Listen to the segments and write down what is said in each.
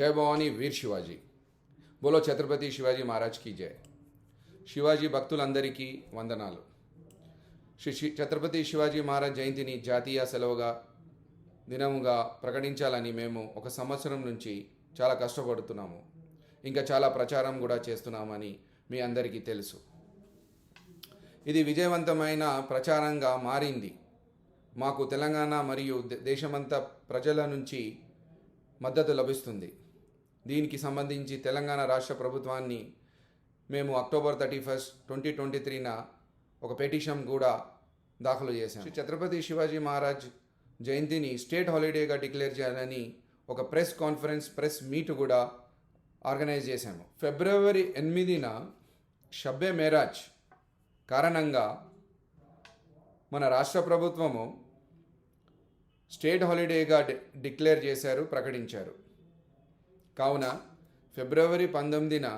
जय भवानी वीर शिवाजी बोलो ఛత్రపతి శివాజీ మహారాజ్ की जय శివాజీ భక్తులందరికీ వందనాలు ఛత్రపతి శివాజీ మహారాజ్ జయంతిని జాతీయ సెలవుగా దినముగా ప్రకటించాలని మేము ఒక సంవత్సరం నుంచి చాలా కష్టపడుతున్నాము. ఇంకా చాలా ప్రచారం కూడా చేస్తున్నామని మీ అందరికీ తెలుసు. ఇది విజయవంతమైన ప్రచారంగా మారింది. మాకు తెలంగాణ మరియు దేశమంతా ప్రజల నుంచి మద్దతు లభిస్తుంది. దీనికి సంబంధించి తెలంగాణ రాష్ట్ర ప్రభుత్వాన్ని మేము అక్టోబర్ 31, 2023న ఒక పిటిషన్ కూడా దాఖలు చేశాం. ఛత్రపతి శివాజీ మహారాజ్ జయంతిని స్టేట్ హాలిడేగా డిక్లేర్ చేయాలని ఒక ప్రెస్ కాన్ఫరెన్స్, ప్రెస్ మీట్ కూడా ఆర్గనైజ్ చేశాము. ఫిబ్రవరి 8న షబ్బే మేరాజ్ కారణంగా మన రాష్ట్ర ప్రభుత్వము స్టేట్ హాలిడేగా డిక్లేర్ చేశారు, ప్రకటించారు. కావున ఫిబ్రవరి 19న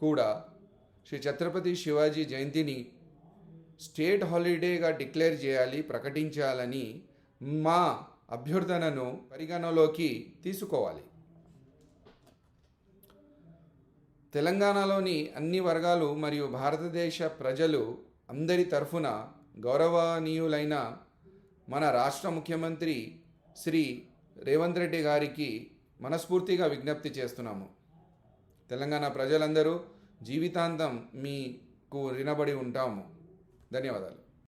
కూడా శ్రీ ఛత్రపతి శివాజీ జయంతిని స్టేట్ హాలిడేగా డిక్లేర్ చేయాలి, ప్రకటించాలని మా అభ్యర్థనను పరిగణలోకి తీసుకోవాలి. తెలంగాణలోని అన్ని వర్గాలు మరియు భారతదేశ ప్రజలు అందరి తరఫున గౌరవనీయులైన మన రాష్ట్ర ముఖ్యమంత్రి శ్రీ రేవంత్ రెడ్డి గారికి మనస్ఫూర్తిగా విజ్ఞప్తి చేస్తున్నాము. తెలంగాణ ప్రజలందరూ జీవితాంతం మీకు రుణపడి ఉంటాము. ధన్యవాదాలు.